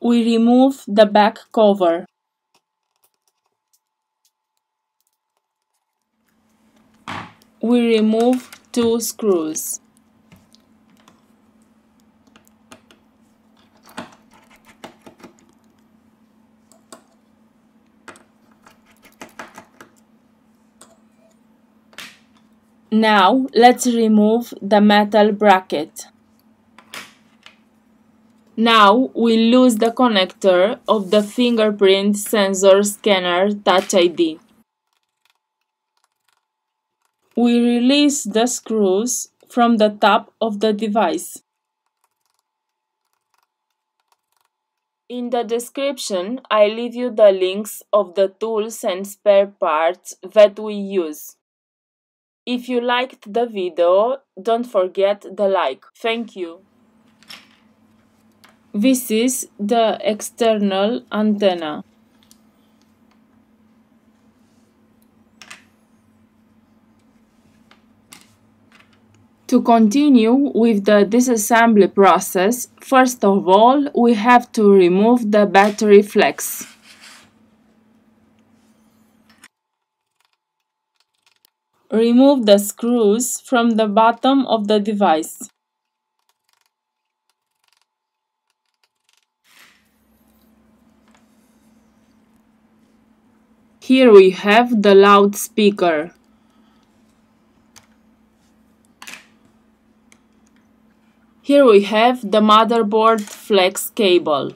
We remove the back cover. We remove 2 screws. Now let's remove the metal bracket. Now we lose the connector of the fingerprint sensor scanner Touch ID. We release the screws from the top of the device. In the description, I leave you the links of the tools and spare parts that we use. If you liked the video, don't forget the like. Thank you. This is the external antenna. To continue with the disassembly process, first of all, we have to remove the battery flex. Remove the screws from the bottom of the device. Here we have the loudspeaker. Here we have the motherboard flex cable.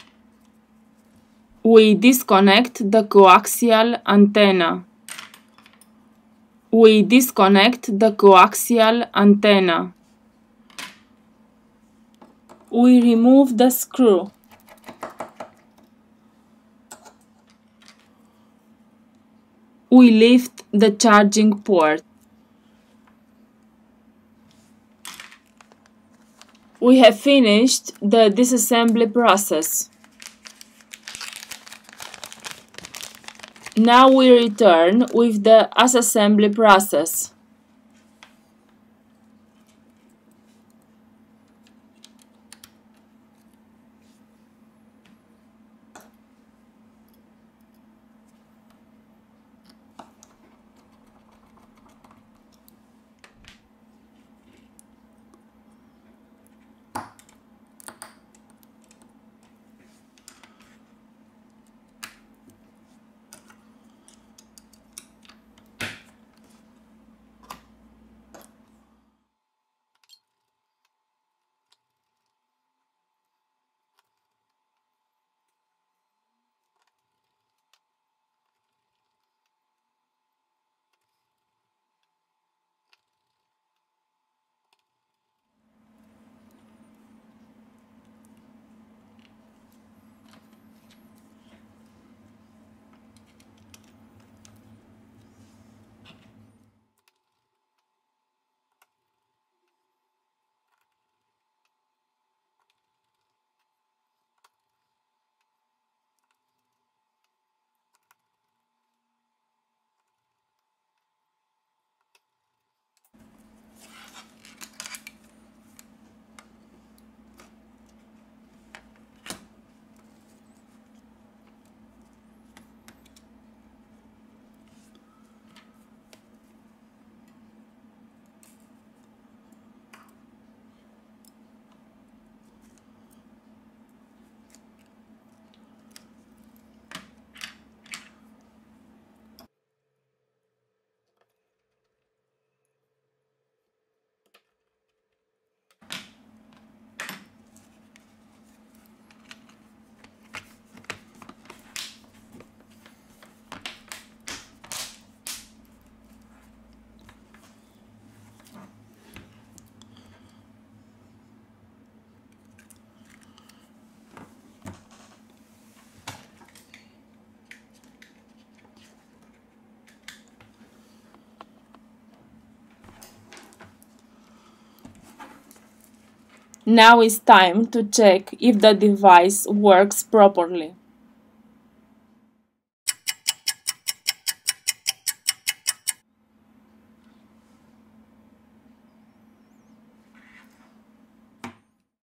We disconnect the coaxial antenna. We disconnect the coaxial antenna. We remove the screw. We lift the charging port. We have finished the disassembly process. Now we return with the assembly process. Now it's time to check if the device works properly.